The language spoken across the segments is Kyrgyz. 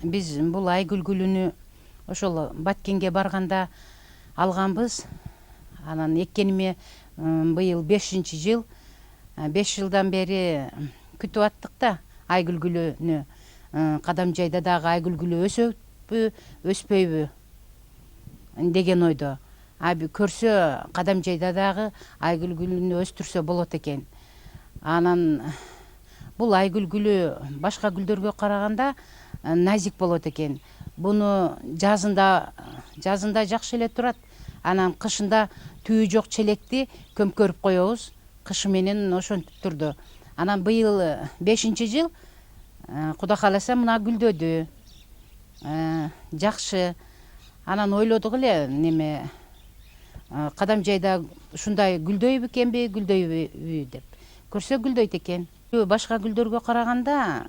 Биз бул айгүл гүлүнү ошол Баткенге барганда алганбыз. Анан эккениме быйыл 5-жыл. 5 жылдан бери күтүп аттык да айгүл гүлүнү. Кадамжайда дагы айгүл гүлү өсөбү, өспөйбү деген ойдо. Көрсө Кадамжайда дагы айгүл гүлүнү өстүрсө болот экен. Анан бул айгүл гүлү башка гүлдөргө караганда назик болот экен. Буну жазында жакшы эле турат. Анан кышында түйү жок челекти көмкөрүп коебуз. Кышы менен ошентип турду. Анан быйыл 5-жыл. Кудай кааласа мына гүлдөдү. Жакшы. Анан ойлодук эле неме Кадамжайда ушундай гүлдөйбү экенби, гүлдөйбү деп. Көрсө гүлдөйт экен. Башка гүлдөргө караганда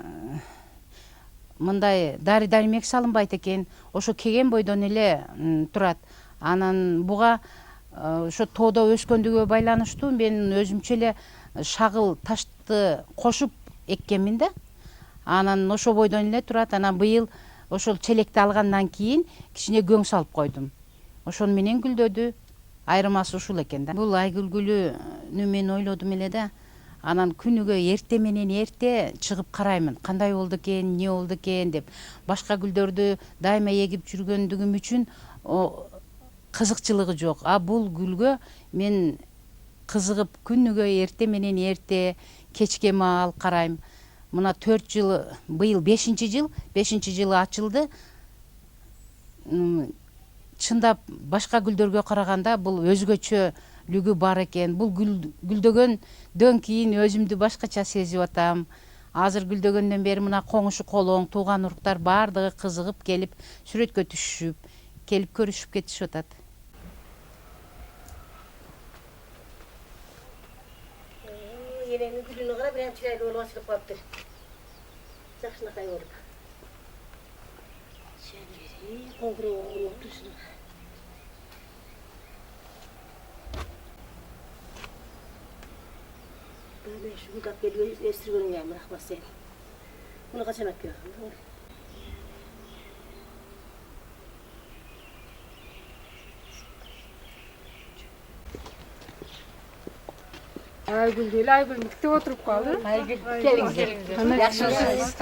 мындай дары-дармек салынбайт экен. Ошо кеген бойдон эле турат. Анан буга ошо тоодо өскөндүгү байланыштуу мен өзүмчө эле шагыл ташты кошуп эккенмин да. Анан ошо бойдон эле турат. Анан быйыл ошол челекти алгандан кийин кичине көң салып койдум. Ошону менен гүлдөдү. Айырмасы ушул экен да. Бул айгүл гүлүнү мен ойлодум эле да. Анан күнүгө эрте менен эрте чыгып караймын. Кандай болду экен, эмне болду экен деп. Башка гүлдөрдү дайыма эгип жүргөндүгүм үчүн кызыкчылыгы жок. Бул гүлгө мен кызыгып күнүгө эрте менен эрте кечке маал карайм. Мына 4 жыл, быйыл 5-жыл, 5-жылы ачылды. Чындап башка гүлдөргө караганда бул өзгөчөлүгү бар экен. Бул гүлдөгөндөн кийин өзүмдү башкача сезип атам. Азыр гүлдөгөндөн бери мына коңушу колоң, тууган уруктар баардыгы кызыгып келип сүрөткө түшүшүп, келип көрүшүп кетишип атат. Yeneni gülünü kadar bir çileği olmasını kaptır. Sakşına kayboluk. Şengeri, kongre olup dursun. Böyle şu gıdak geliyor, estirgönün yani bırakmaz seni. Bunu kaçamak yok. Айгул değil, Айгул мектеп oturup kaldı. Келиңиздер. Yaxşısınız.